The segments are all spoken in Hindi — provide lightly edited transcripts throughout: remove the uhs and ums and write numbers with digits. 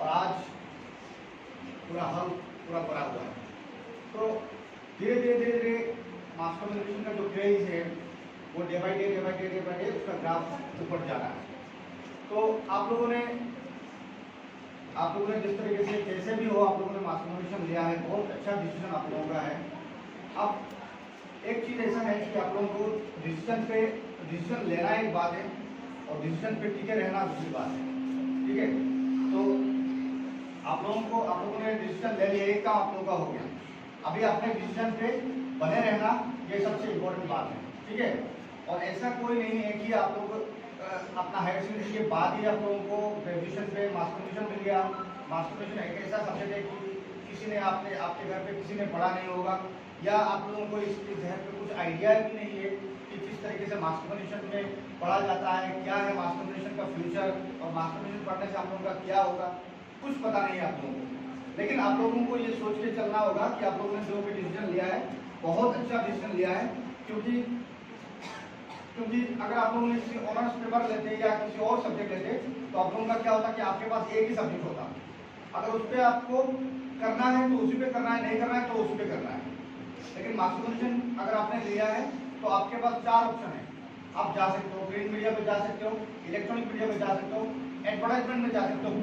और आज पूरा हल पूरा पड़ा हुआ है। तो धीरे धीरे मास कम्युनिकेशन का जो क्रेज है वो डे बाई डे उसका ग्राफ ऊपर जा रहा है। तो आप लोगों ने जिस तरीके से कैसे भी हो आप लोगों ने मास कम्युनिकेशन लिया है, बहुत अच्छा डिसीजन आप लोगों का है। अब एक चीज़ ऐसा है कि आप लोगों को डिसीजन लेना एक बात है और डिसीजन पे टिके रहना दूसरी बात है। ठीक है, तो आप लोगों ने डिसीजन ले लिया, एक काम आप लोगों का हो गया। अभी अपने डिसीजन पे बने रहना ये सबसे इम्पोर्टेंट बात है। ठीक है, और ऐसा कोई नहीं है कि आप लोग अपना हायर सेकेंडरी के बाद ही आप लोगों को ग्रेजुएशन पे मास कम्युनिकेशन मिल गया। मास कम्युनिकेशन एक ऐसा सब्जेक्ट है कि किसी ने आपके घर पे किसी ने पढ़ा नहीं होगा, या आप लोगों को इसके जहन पे कुछ आइडिया भी नहीं है कि किस तरीके से मास कम्युनिकेशन में पढ़ा जाता है, क्या है मास कम्युनिकेशन का फ्यूचर, और मास कम्युनिकेशन पढ़ने से आप लोगों का क्या होगा, कुछ पता नहीं है आप लोगों को। लेकिन आप लोगों को ये सोच के चलना होगा कि आप लोगों ने जो भी डिसीजन लिया है बहुत अच्छा डिसीजन लिया है। क्योंकि अगर आप लोगों ने किसी ऑनर्स पेपर लेते या किसी और सब्जेक्ट लेते तो आप लोगों का क्या होता कि आपके पास एक ही सब्जेक्ट होता। अगर उस पर आपको करना है तो उसी पे करना है, नहीं करना है तो उसी पे करना है। लेकिन मास कम्युनिकेशन अगर आपने लिया है तो आपके पास 4 ऑप्शन है। आप जा सकते हो प्रिंट मीडिया पे, जा सकते हो इलेक्ट्रॉनिक मीडिया पे, जा सकते हो एडवर्टाइजमेंट में, जा सकते हो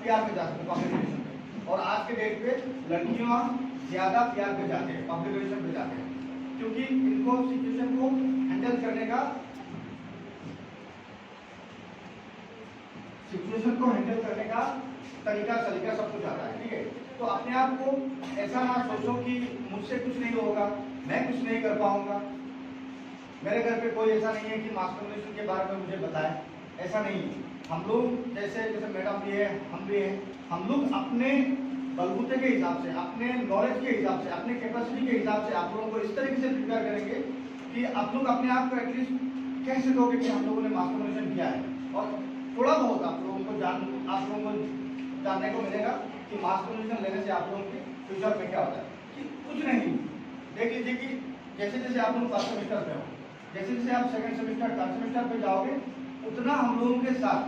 पीआर में, जा सकते हो पब्लिक रिलेशन पे। और आज के डेट पे लड़कियां ज्यादा पीआर पे जाते हैं, पब्लिक रिलेशन पे जाते हैं, क्योंकि इनको सिचुएशन को हैंडल करने का तरीका सलीका सब कुछ आता है। ठीक है, तो अपने आप को ऐसा ना सोचो कि मुझसे कुछ नहीं होगा, मैं कुछ नहीं कर पाऊंगा, मेरे घर पे कोई ऐसा नहीं है कि मास कम्युनिकेशन के बारे में मुझे बताए। ऐसा नहीं है। हम लोग जैसे मैडम भी है, हम भी हैं, हम लोग अपने बलबूते के हिसाब से, अपने नॉलेज के हिसाब से, अपने कैपेसिटी के हिसाब से आप लोगों को इस तरीके से प्रिपेयर करेंगे कि आप लोग अपने आप को एटलीस्ट कह सकोगे कि हम लोगों ने मास कम्युनिकेशन किया है। और थोड़ा बहुत आप लोगों को जानने को मिलेगा कि मास कम्युनिकेशन लेने से आप लोगों के फ्यूचर में क्या होता है। कि कुछ नहीं, देख लीजिए कि जैसे जैसे आप लोग फर्स्ट सेमेस्टर पे हो, जैसे जैसे आप सेकंड सेमेस्टर, थर्ड सेमेस्टर पे जाओगे, उतना हम लोगों के साथ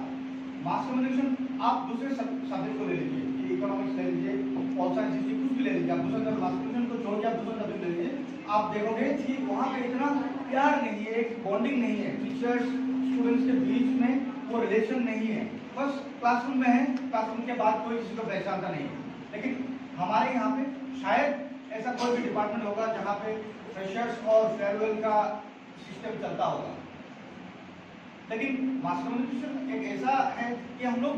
मास कम्युनिकेशन आप दूसरे सब्जेक्ट को ले लीजिए, कि इकोनॉमिक्स ले लीजिए, पॉल साइंस हिस्ट्री, कुछ भी ले लीजिए, आप दूसरा मास कम्युनिकेशन को छोड़ के आप दूसरा सब्जेक्ट ले लीजिए, आप देखोगे कि वहाँ पे इतना प्यार नहीं है, एक बॉन्डिंग नहीं है, टीचर्स स्टूडेंट्स के बीच में वो रिलेशन नहीं है। बस क्लासरूम में है, क्लासरूम के बाद कोई किसी को पहचानता नहीं है। लेकिन हमारे यहाँ पे शायद ऐसा कोई भी डिपार्टमेंट होगा जहाँ पे फ्रेशर्स और फेयरवेल का सिस्टम चलता होगा। लेकिन मास कम्युनिकेशन एक ऐसा है कि हम लोग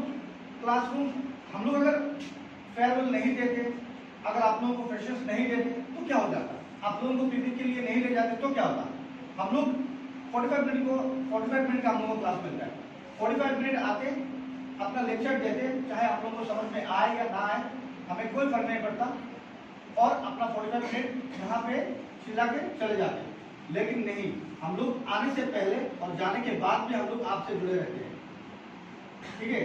अगर फेयरवेल नहीं देते, अगर आप लोगों को फ्रेशर्स नहीं देते तो क्या हो जाता, आप लोगों को पिकनिक के लिए नहीं ले जाते तो क्या होता। हम लोग 45 मिनट का हम लोगों को क्लास मिलता है, 45 मिनट आते अपना लेक्चर देते, चाहे आप लोगों को समझ में आए या ना आए हमें कोई फर्क नहीं पड़ता, और अपना 45 मिनट यहाँ पे चिल्ला के चले जाते। लेकिन नहीं, हम लोग आने से पहले और जाने के बाद भी हम लोग आपसे जुड़े रहते हैं। ठीक है,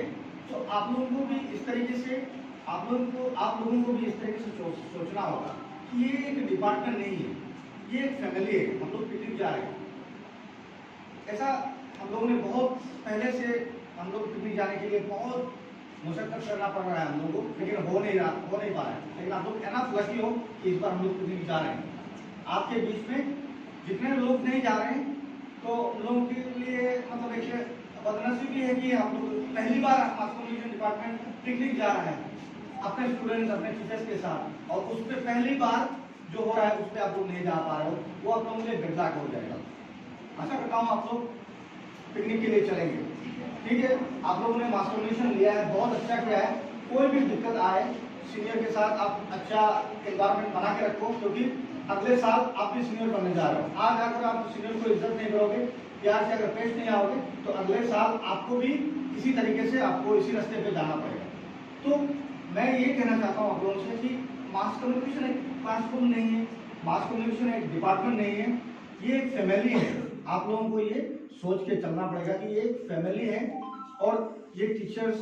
तो आप लोगों को भी इस तरीके से आप लोगों को भी इस तरीके से सोचना होगा कि ये एक डिपार्टमेंट नहीं है, ये एक फैमिली है। हम लोग पिकनिक जा रहे हैं, ऐसा हम लोगों ने बहुत पहले से हम लोग पिकनिक जाने के लिए बहुत मुशक्कत करना पड़ रहा है हम लोगों को, लेकिन हो नहीं पा रहा है। लेकिन आप लोग एनफ लकी हो कि इस बार हम लोग पिकनिक जा रहे हैं। आपके बीच में जितने लोग नहीं जा रहे हैं तो उन लोगों के लिए मतलब एक बदनसीबी है कि हम लोग पहली बार मास कम्युनिकेशन डिपार्टमेंट पिकनिक जा रहा है अपने स्टूडेंट्स, अपने टीचर्स के साथ, और उस पर पहली बार जो हो रहा है उस पर आप लोग नहीं जा पा रहे हो, वो आप लोगों के लिए बेडलाक हो जाएगा। आशा करता हूँ आप लोग पिकनिक के लिए चलेंगे। ठीक है, आप लोगों ने मास कम्युनिकेशन लिया है, बहुत अच्छा किया है। कोई भी दिक्कत आए सीनियर के साथ आप अच्छा एनवायरमेंट बना के रखो, क्योंकि अगले साल आप भी सीनियर बनने जा रहे हो। आज अगर आप सीनियर को इज्जत नहीं करोगे, प्यार से अगर पेश नहीं आओगे, तो अगले साल आपको भी इसी तरीके से आपको इसी रास्ते पे जाना पड़ेगा। तो मैं ये कहना चाहता हूँ आप लोगों से कि मास कम्युनिकेशन एक क्लासरूम नहीं है, मास कम्युनिकेशन एक डिपार्टमेंट नहीं है, ये एक फैमिली है। आप लोगों को ये सोच के चलना पड़ेगा कि ये एक फैमिली है, और ये टीचर्स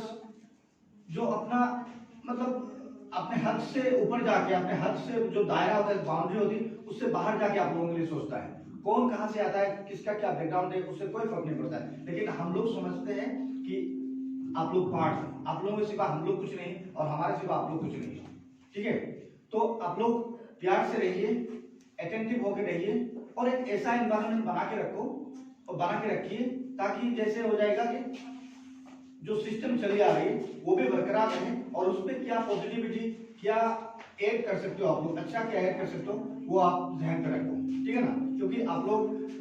जो अपना मतलब अपने हद से ऊपर जाके, अपने हद से जो दायरा होता है, बाउंड्री होती है, उससे बाहर जाके आप लोगों के लिए सोचता है। कौन कहाँ से आता है, किसका क्या बैकग्राउंड है, उससे कोई फर्क नहीं पड़ता है। लेकिन हम लोग समझते हैं कि आप लोग पार्ट हैं, आप लोगों के सिवा हम लोग कुछ नहीं और हमारे सिवा आप लोग कुछ नहीं, ठीक है। तो आप लोग प्यार से रहिए, अटेंटिव होकर रहिए और एक ऐसा एनवायरनमेंट बना के रखो और बना के रखिए ताकि जैसे हो जाएगा कि जो सिस्टम चली आ रही है वो भी बरकरार रहे और उसमें क्या पॉजिटिविटी क्या ऐड कर सकते हो आप लोग, अच्छा क्या ऐड कर सकते हो वो आप ध्यान में रखो, ठीक है ना। क्योंकि आप लोग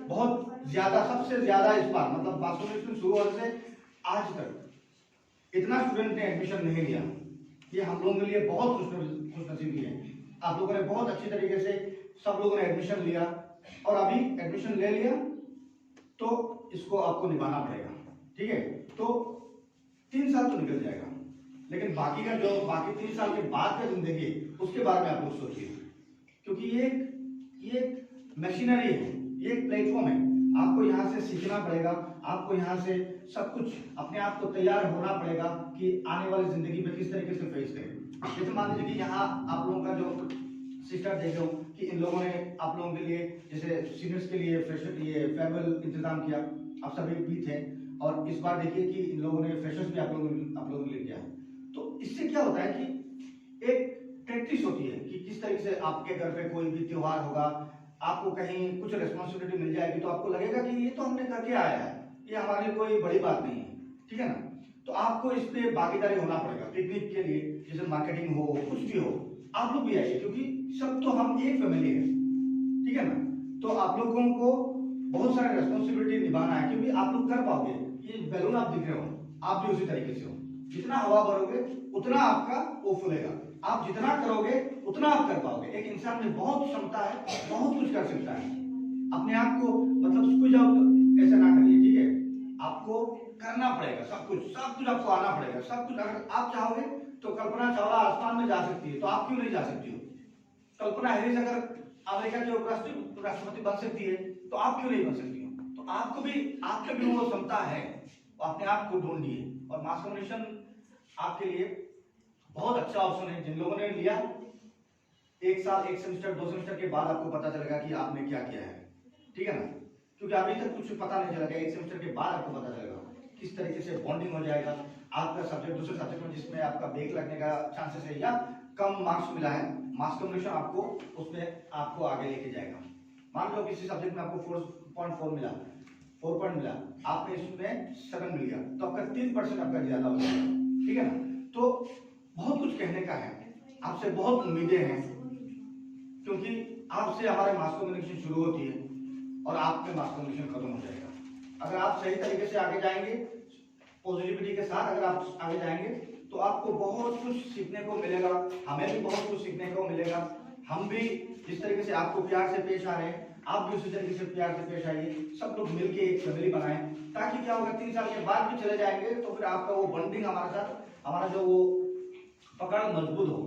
बहुत ज्यादा, सबसे ज्यादा इस बार मतलब मास कम्युनिकेशन शुरू होने से आज तक इतना स्टूडेंट ने एडमिशन नहीं लिया, ये हम लोगों के लिए बहुत खुशनसीबी है। आप लोगों ने बहुत अच्छी तरीके से सब लोगों ने एडमिशन लिया और अभी एडमिशन ले लिया तो इसको आपको निभाना पड़ेगा, ठीक है। तो 3 साल तो निकल जाएगा, लेकिन बाकी का जो बाकी 3 साल के बाद का जिंदगी उसके बारे में आप लोग सोचिए, क्योंकि ये मशीनरी है, ये एक प्लेटफॉर्म है। आपको यहाँ से सीखना पड़ेगा, आपको यहाँ से सब कुछ अपने आप को तैयार होना पड़ेगा कि आने वाली जिंदगी में किस तरीके से फेस करें। जैसे मान लीजिए कि यहाँ आप लोगों का जो सिस्टर देख रहे हो कि इन लोगों ने आप लोगों के लिए जैसे सीनियर्स के लिए फ्रेशर ये फेयरवेल इंतजाम किया, आप सभी भी थे और इस बार देखिए कि इन लोगों ने फ्रेशर्स भी आप लोगों ने किया। तो इससे क्या होता है कि एक प्रैक्टिस होती है कि किस तरीके से आपके घर पे कोई भी त्योहार होगा, आपको कहीं कुछ रिस्पॉन्सिबिलिटी मिल जाएगी तो आपको लगेगा कि ये तो हमने करके आया है, ये हमारे लिए कोई बड़ी बात नहीं है, ठीक है ना। तो आपको इस पे भागीदारी होना पड़ेगा। पिकनिक के लिए जैसे मार्केटिंग हो कुछ भी हो आप लोग भी आइए, क्योंकि सब तो हम एक फैमिली है, ठीक है ना। तो आप लोगों को बहुत सारे रेस्पॉन्सिबिलिटी निभाना है, क्योंकि आप लोग कर पाओगे। ये बैलून आप दिख रहे हो, आप भी उसी तरीके से हो, जितना हवा भरोगे उतना आपका वो फूलेगा, आप जितना करोगे उतना आप कर पाओगे। एक इंसान में बहुत क्षमता है, बहुत कुछ कर सकता है। अपने आप को मतलब कुछ ऐसा ना करिए, ठीक है। आपको करना पड़ेगा सब कुछ आपको आना पड़ेगा, सब कुछ। अगर आप चाहोगे तो कल्पना चावला आसमान में जा सकती है, तो आप क्यों नहीं जा सकती हो? कल्पना हैरिस अगर अमेरिका के राष्ट्रपति बन सकती है तो आप क्यों नहीं बन सकती हो? तो आपके भी वो क्षमता है, अपने आप को ढूंढिए। और मास कम्युनिकेशन आपके लिए बहुत अच्छा ऑप्शन है। जिन लोगों ने लिया 1 साल 1 सेमेस्टर 2 सेमेस्टर के बाद आपको पता चलेगा कि आपने क्या किया है, ठीक है ना। क्योंकि अभी तक कुछ पता नहीं चलेगा, 1 सेमेस्टर के बाद आपको पता चलेगा किस तरीके से बॉन्डिंग हो जाएगा। आपका सब्जेक्ट दूसरे सब्जेक्ट में जिसमें आपका ब्रेक लगने का चांसेस है या कम मार्क्स मिला है, मास कम्युनिकेशन आपको उसमें आपको आगे लेके जाएगा। मान लो किसी सब्जेक्ट में आपको 4.4 मिला, 4 पॉइंट मिला, आपने इसमें 7 मिल गया तो आपका 3% आपका ज्यादा हो जाएगा, ठीक है ना। तो बहुत कुछ कहने का है, आपसे बहुत उम्मीदें हैं, क्योंकि आपसे हमारे मास कम्युनिकेशन शुरू होती है और आप में मास कम्युनिकेशन खत्म हो जाएगा। अगर आप सही तरीके से आगे जाएंगे, पॉजिटिविटी के साथ अगर आप आगे जाएंगे तो आपको बहुत कुछ सीखने को मिलेगा, हमें भी बहुत कुछ सीखने को मिलेगा। हम भी जिस तरीके से आपको प्यार से पेश आ रहे हैं, आप भी उसी तरीके से प्यार से पेश आइए। सब लोग मिलके एक फैमिली बनाएं, ताकि क्या होगा 3 साल के बाद भी चले जाएंगे तो फिर आपका वो बॉन्डिंग हमारे साथ, हमारा जो वो पकड़ मजबूत हो,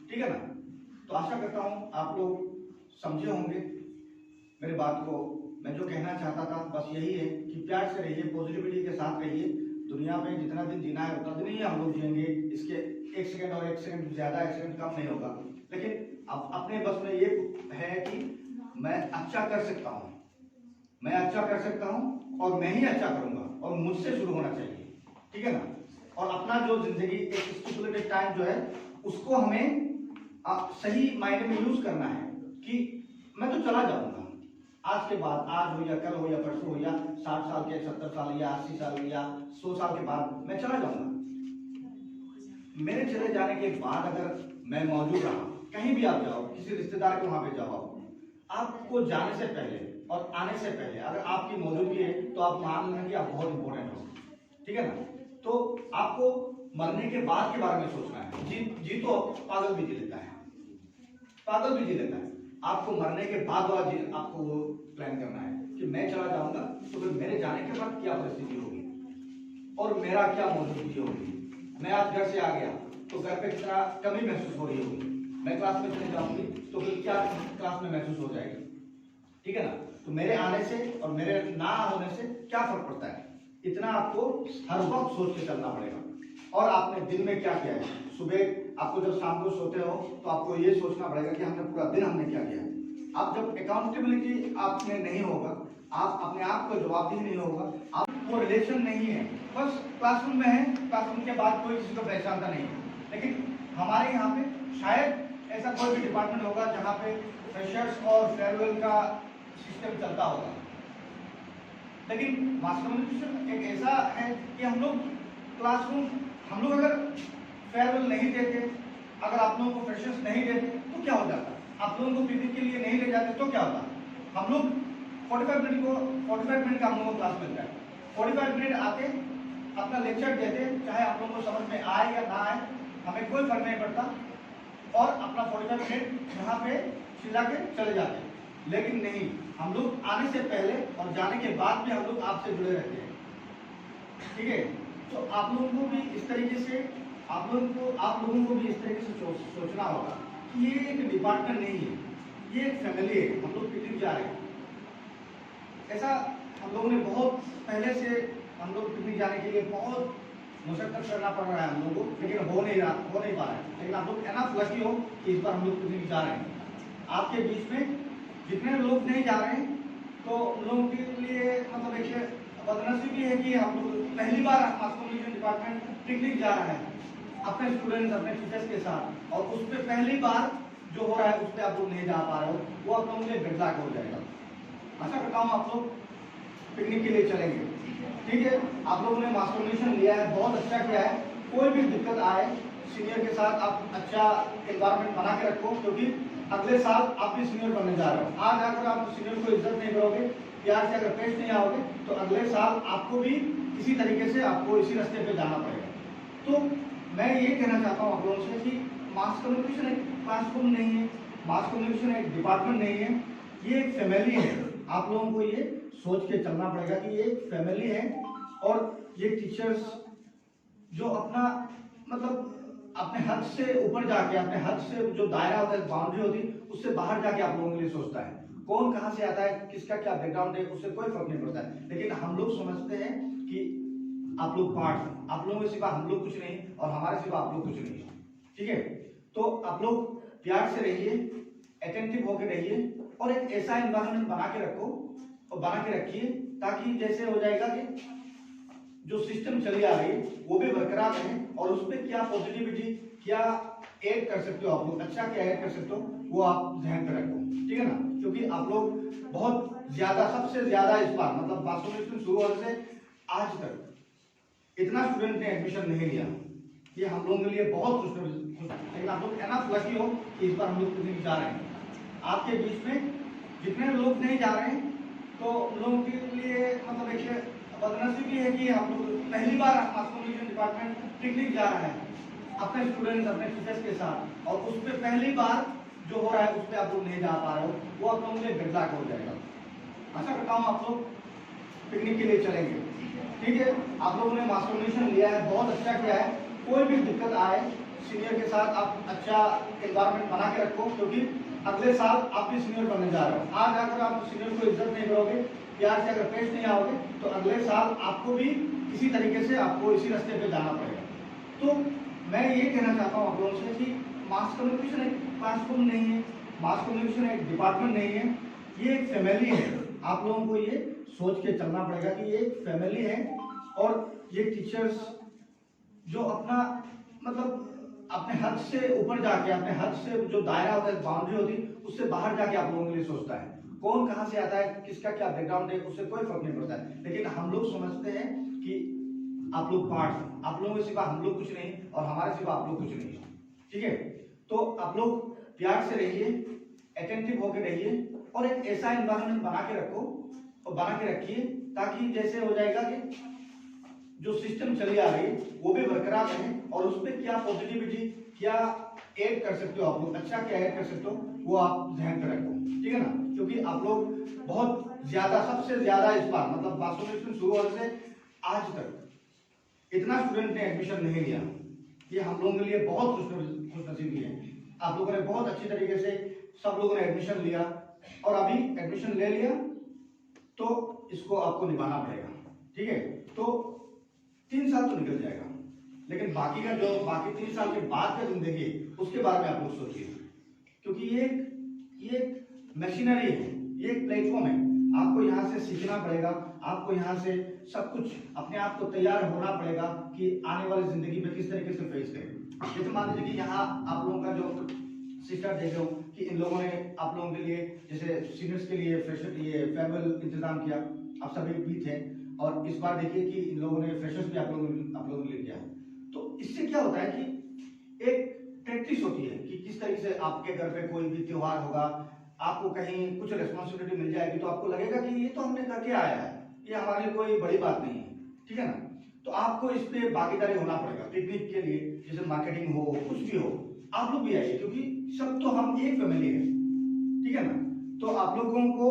ठीक है ना। तो आशा करता हूँ आप लोग समझे होंगे मेरी बात को। मैं जो कहना चाहता था बस यही है कि प्यार से रहिए, पॉजिटिविटी के साथ रहिए। दुनिया में जितना दिन जीना है उतना दिन ही हम लोग जिएंगे, इसके 1 सेकंड और 1 सेकंड ज्यादा 1 सेकंड कम नहीं होगा। लेकिन अब अपने बस में ये है कि मैं अच्छा कर सकता हूँ, मैं अच्छा कर सकता हूँ और मैं ही अच्छा करूंगा और मुझसे शुरू होना चाहिए, ठीक है ना। और अपना जो जिंदगी एक स्टिपुलेटेड टाइम जो है उसको हमें सही मायने में यूज करना है कि मैं तो चला जाऊंगा आज के बाद, आज हो या कल हो या परसों हो या 60 साल के 70 साल या 80 साल या 100 साल के बाद मैं चला जाऊंगा। मेरे चले जाने के बाद अगर मैं मौजूद रहा, कहीं भी आप जाओ, किसी रिश्तेदार के वहां पे जाओ, आपको जाने से पहले और आने से पहले अगर आपकी मौजूदगी है तो आप मान लेना कि आप बहुत इंपॉर्टेंट हो, ठीक है ना। तो आपको मरने के बाद के बारे में सोचना है। जी तो पागल भी जी लेता है, पागल भी जी लेता है। आपको मरने के बाद वाला जी आपको वो प्लान करना है कि मैं चला जाऊंगा तो फिर मेरे जाने के बाद क्या परिस्थिति होगी और मेरा क्या मौजूदगी होगी। मैं आज घर से आ गया तो घर पे कितना कमी महसूस हो रही होगी, मैं क्लास में चले जाऊंगी तो फिर क्या क्लास में महसूस हो जाएगी, ठीक है ना। तो मेरे आने से और मेरे ना होने से क्या फर्क पड़ता है, इतना आपको हर वक्त सोच के चलना पड़ेगा। और आपने दिन में क्या किया है, सुबह आपको जब शाम को सोते हो तो आपको ये सोचना पड़ेगा कि हमने पूरा दिन हमने क्या किया है। आप जब अकाउंटेबिलिटी आप में नहीं होगा, आप अपने आप को जवाबदेही नहीं होगा, आप वो रिलेशन नहीं है, बस क्लासरूम में है, क्लासरूम के बाद कोई किसी को पहचानता नहीं है। लेकिन हमारे यहाँ पे शायद ऐसा कोई भी डिपार्टमेंट होगा जहाँ पे फ्रेशर्स और फेयरवेल का सिस्टम चलता होगा। लेकिन मास कम्युनिकेशन एक ऐसा है कि हम लोग अगर फेयरवेल नहीं देते, अगर आप लोगों को फ्रेशर्स नहीं देते तो क्या हो जाता, आप लोगों को पिकनिक के लिए नहीं ले जाते तो क्या होता। हम लोग 45 मिनट का हम लोगों को क्लास मिलता है, 45 मिनट आते अपना लेक्चर देते, चाहे आप लोगों को समझ में आए या ना आए हमें कोई फर्क नहीं पड़ता, और अपना 45 मिनट यहाँ पे चिल्ला के चले जाते। लेकिन नहीं, हम लोग आने से पहले और जाने के बाद भी हम लोग आपसे जुड़े रहते हैं, ठीक है। तो आप लोगों को भी इस तरीके से आप लोगों को भी इस तरीके से सोचना होगा कि ये एक डिपार्टमेंट नहीं है, ये एक फैमिली है। हम लोग पिकनिक जा रहे हैं, ऐसा हम लोगों ने बहुत पहले से हम लोग पिकनिक जाने के लिए बहुत मुशक्कत करना पड़ रहा है हम लोगों को, लेकिन हो नहीं पा रहा है। लेकिन आप लोग एनफ लकी हो कि इस बार हम लोग पिकनिक जा रहे हैं। आपके बीच में जितने लोग नहीं जा रहे हैं तो उन लोगों के लिए मतलब एक बदनसीबी है कि हम लोग पहली बार मास कम्युनिकेशन डिपार्टमेंट पिकनिक जा रहा है अपने स्टूडेंट्स, अपने टीचर्स के साथ, और उस पर पहली बार जो हो रहा है उस पर आप लोग नहीं जा पा रहे हो, वो आप लोगों के लिए बेडलैक हो जाएगा। आशा करता हूँ आप लोग पिकनिक के लिए चलेंगे, ठीक है। आप लोगों ने मास कम्युनिकेशन लिया है, बहुत अच्छा किया है। कोई भी दिक्कत आए सीनियर के साथ आप अच्छा एनवायरनमेंट बना के रखो, क्योंकि अगले साल आप भी सीनियर बनने जा रहे हो। आज अगर आप सीनियर को इज्जत नहीं करोगे, प्यार से अगर पेश नहीं आओगे, तो अगले साल आपको भी इसी तरीके से आपको इसी रास्ते पे जाना पड़ेगा। तो मैं ये कहना चाहता हूँ आप लोगों से कि मास कम्युनिकेशन एक क्लासरूम नहीं है, मास कम्युनिकेशन एक डिपार्टमेंट नहीं है, ये एक फैमिली है। आप लोगों को ये सोच के चलना पड़ेगा कि ये एक फैमिली है, और ये टीचर्स जो अपना मतलब अपने हद से ऊपर जाके, अपने हद से जो दायरा होता है, बाउंड्री होती है, उससे बाहर जाके आप लोगों के लिए सोचता है। कौन कहाँ से आता है, किसका क्या बैकग्राउंड है, उससे कोई फर्क नहीं पड़ता है। लेकिन हम लोग समझते हैं कि आप लोग पार्ट, आप लोगों के सिवा हम लोग कुछ नहीं, और हमारे सिवा आप लोग कुछ नहीं, ठीक है। तो आप लोग प्यार से रहिए, अटेंटिव होकर रहिए, और एक ऐसा एनवायरनमेंट बना के रखो और बना के रखिए, ताकि जैसे हो जाएगा कि जो सिस्टम चली आ रही है वो भी बरकरार रहे, और उस पर क्या पॉजिटिविटी, क्या ऐड कर सकते हो आप लोग, अच्छा क्या ऐड कर सकते हो, वो आप ध्यान में रखो, ठीक है ना। क्योंकि आप लोग बहुत ज्यादा, सबसे ज्यादा इस बार मतलब मास कम्युनिकेशन शुरू होने से आज तक इतना स्टूडेंट ने एडमिशन नहीं लिया, ये हम लोगों के लिए बहुत खुश, लेकिन आप लोग एनफ लकी हो कि इस बार हम लोग पिकनिक जा रहे हैं। आपके बीच में जितने लोग नहीं जा रहे हैं तो उन लोगों के लिए मतलब एक बदनसीबी है कि हम लोग पहली बार मास कम्युनिकेशन डिपार्टमेंट पिकनिक जा रहा है अपने स्टूडेंट्स, अपने टीचर्स के साथ, और उस पर पहली बार जो हो रहा है उस पर आप लोग नहीं जा पा रहे हो, वो आप लोगों के लिए बेडलैक हो जाएगा। आशा करता हूँ आप लोग पिकनिक के लिए चलेंगे, ठीक है। आप लोगों ने मास कम्युनिकेशन लिया है, बहुत अच्छा किया है। कोई भी दिक्कत आए सीनियर के साथ आप अच्छा एनवायरनमेंट बना के रखो, क्योंकि अगले साल आप भी सीनियर बनने जा रहे हो। आज अगर आप सीनियर को इज्जत नहीं करोगे, प्यार से अगर पेश नहीं आओगे, तो अगले साल आपको भी इसी तरीके से आपको इसी रास्ते पे जाना पड़ेगा। तो मैं ये कहना चाहता हूँ आप लोगों से कि मास कम्युनिकेशन एक क्लासरूम नहीं है, मास कम्युनिकेशन एक डिपार्टमेंट नहीं है, ये एक फैमिली है। आप लोगों को ये सोच के चलना पड़ेगा कि ये एक फैमिली है, और ये टीचर्स जो अपना मतलब अपने हद से ऊपर जाके, अपने हद से जो दायरा होता है, बाउंड्री होती है, उससे बाहर जाके आप लोगों के लिए सोचता है। कौन कहाँ से आता है, किसका क्या बैकग्राउंड है, उससे कोई फर्क नहीं पड़ता है। लेकिन हम लोग समझते हैं कि आप लोग पार्ट, आप लोगों के सिवा हम लोग कुछ नहीं, और हमारे सिवा आप लोग कुछ नहीं, ठीक है। तो आप लोग प्यार से रहिए, अटेंटिव होकर रहिए, और एक ऐसा एनवायरनमेंट बना के रखो और बना के रखिए, ताकि जैसे हो जाएगा कि जो सिस्टम चली आ रही है वो भी बरकरार रहे, और उस पर क्या पॉजिटिविटी, क्या ऐड कर सकते हो आप लोग, अच्छा क्या ऐड कर सकते हो, वो आप ध्यान में रखो, ठीक है ना। क्योंकि आप लोग बहुत ज्यादा, सबसे ज्यादा इस बार मतलब मास कम्युनिकेशन शुरू होने से आज तक इतना स्टूडेंट ने एडमिशन नहीं लिया, ये हम लोगों के लिए बहुत खुशनसीबी है। आप लोगों ने बहुत अच्छी तरीके से सब लोगों ने एडमिशन लिया, और अभी एडमिशन ले लिया तो इसको आपको निभाना पड़ेगा, ठीक है। तो 3 साल तो निकल जाएगा, लेकिन बाकी का जो बाकी 3 साल के बाद का जिंदगी है उसके बारे में आप लोग सोचिए, क्योंकि ये एक मशीनरी है, ये एक प्लेटफॉर्म है। आपको यहाँ से सीखना पड़ेगा, आपको यहाँ से सब कुछ अपने आप को तैयार होना पड़ेगा कि आने वाली जिंदगी में किस तरीके से फेस करें। जैसे मान लीजिए कि यहाँ आप लोगों का जो सिस्टर देख रहे हो कि इन लोगों ने आप लोगों के लिए जैसे सीनियर्स के लिए फ्रेशर ये फेयरवेल इंतजाम किया, आप सभी भी थे, और इस बार देखिए कि इन लोगों ने फ्रेशर्स भी आप लोगों ने ले किया। तो इससे क्या होता है कि एक प्रैक्टिस होती है कि किस तरीके से आपके घर पे कोई भी त्योहार होगा, आपको कहीं कुछ रिस्पॉन्सिबिलिटी मिल जाएगी तो आपको लगेगा कि ये तो हमने करके आया है, ये हमारे लिए कोई बड़ी बात नहीं है, ठीक है ना। तो आपको इस पे भागीदारी होना पड़ेगा। पिकनिक के लिए जैसे मार्केटिंग हो, कुछ भी हो, आप लोग भी आइए, क्योंकि सब तो हम एक फैमिली है, ठीक है ना। तो आप लोगों को